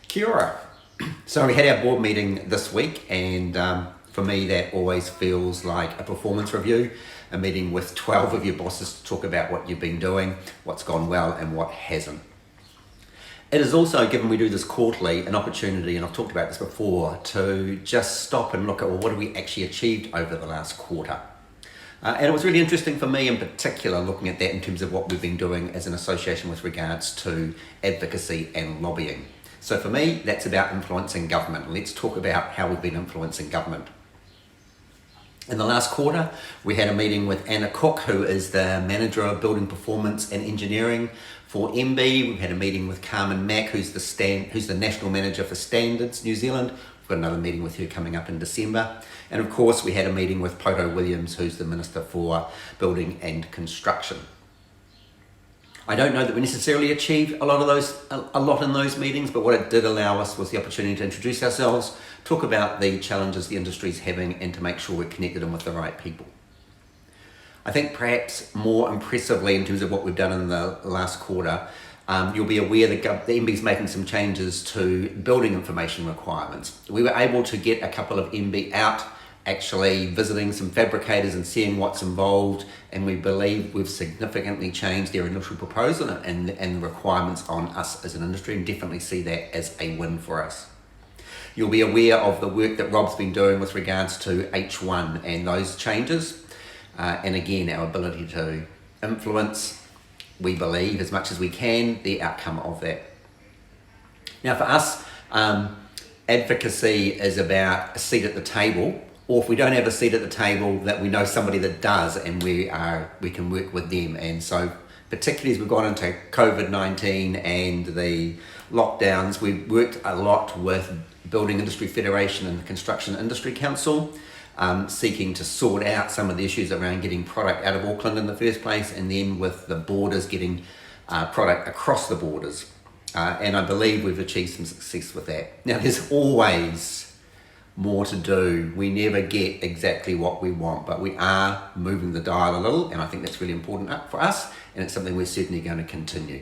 Kia ora. So we had our board meeting this week, and for me that always feels like a performance review, a meeting with 12 of your bosses to talk about what you've been doing, what's gone well and what hasn't. It is also, given we do this quarterly, an opportunity, and I've talked about this before, to just stop and look at, well, what have we actually achieved over the last quarter? And it was really interesting for me in particular looking at that in terms of what we've been doing as an association with regards to advocacy and lobbying. So for me, that's about influencing government. Let's talk about how we've been influencing government. In the last quarter, we had a meeting with Anna Cook, who is the Manager of Building Performance and Engineering for MB. We've had a meeting with Carmen Mack, who's the National Manager for Standards New Zealand. We've got another meeting with her coming up in December. And of course, we had a meeting with Poto Williams, who's the Minister for Building and Construction. I don't know that we necessarily achieved a lot in those meetings, but what it did allow us was the opportunity to introduce ourselves, talk about the challenges the industry is having, and to make sure we're connected in with the right people. I think perhaps more impressively in terms of what we've done in the last quarter, you'll be aware that the MB is making some changes to building information requirements. We were able to get a couple of MB out, actually visiting some fabricators and seeing what's involved, and we believe we've significantly changed their initial proposal and the requirements on us as an industry, and definitely see that as a win for us. You'll be aware of the work that Rob's been doing with regards to H1 and those changes, and again our ability to influence, we believe as much as we can, the outcome of that. Now for us, advocacy is about a seat at the table, or if we don't have a seat at the table, that we know somebody that does, and we can work with them. And so particularly as we've gone into COVID-19 and the lockdowns, we've worked a lot with Building Industry Federation and the Construction Industry Council, seeking to sort out some of the issues around getting product out of Auckland in the first place, and then with the borders getting product across the borders. And I believe we've achieved some success with that. Now there's always more to do. We never get exactly what we want, but we are moving the dial a little, and I think that's really important for us, and it's something we're certainly going to continue.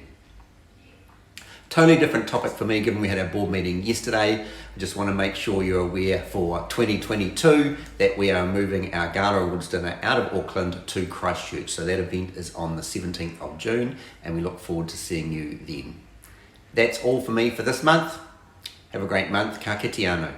Totally different topic for me, given we had our board meeting yesterday. I just want to make sure you're aware for 2022 that we are moving our Gala Awards dinner out of Auckland to Christchurch. So that event is on the 17th of June, and we look forward to seeing you then. That's all for me for this month. Have a great month. Ka kite anō.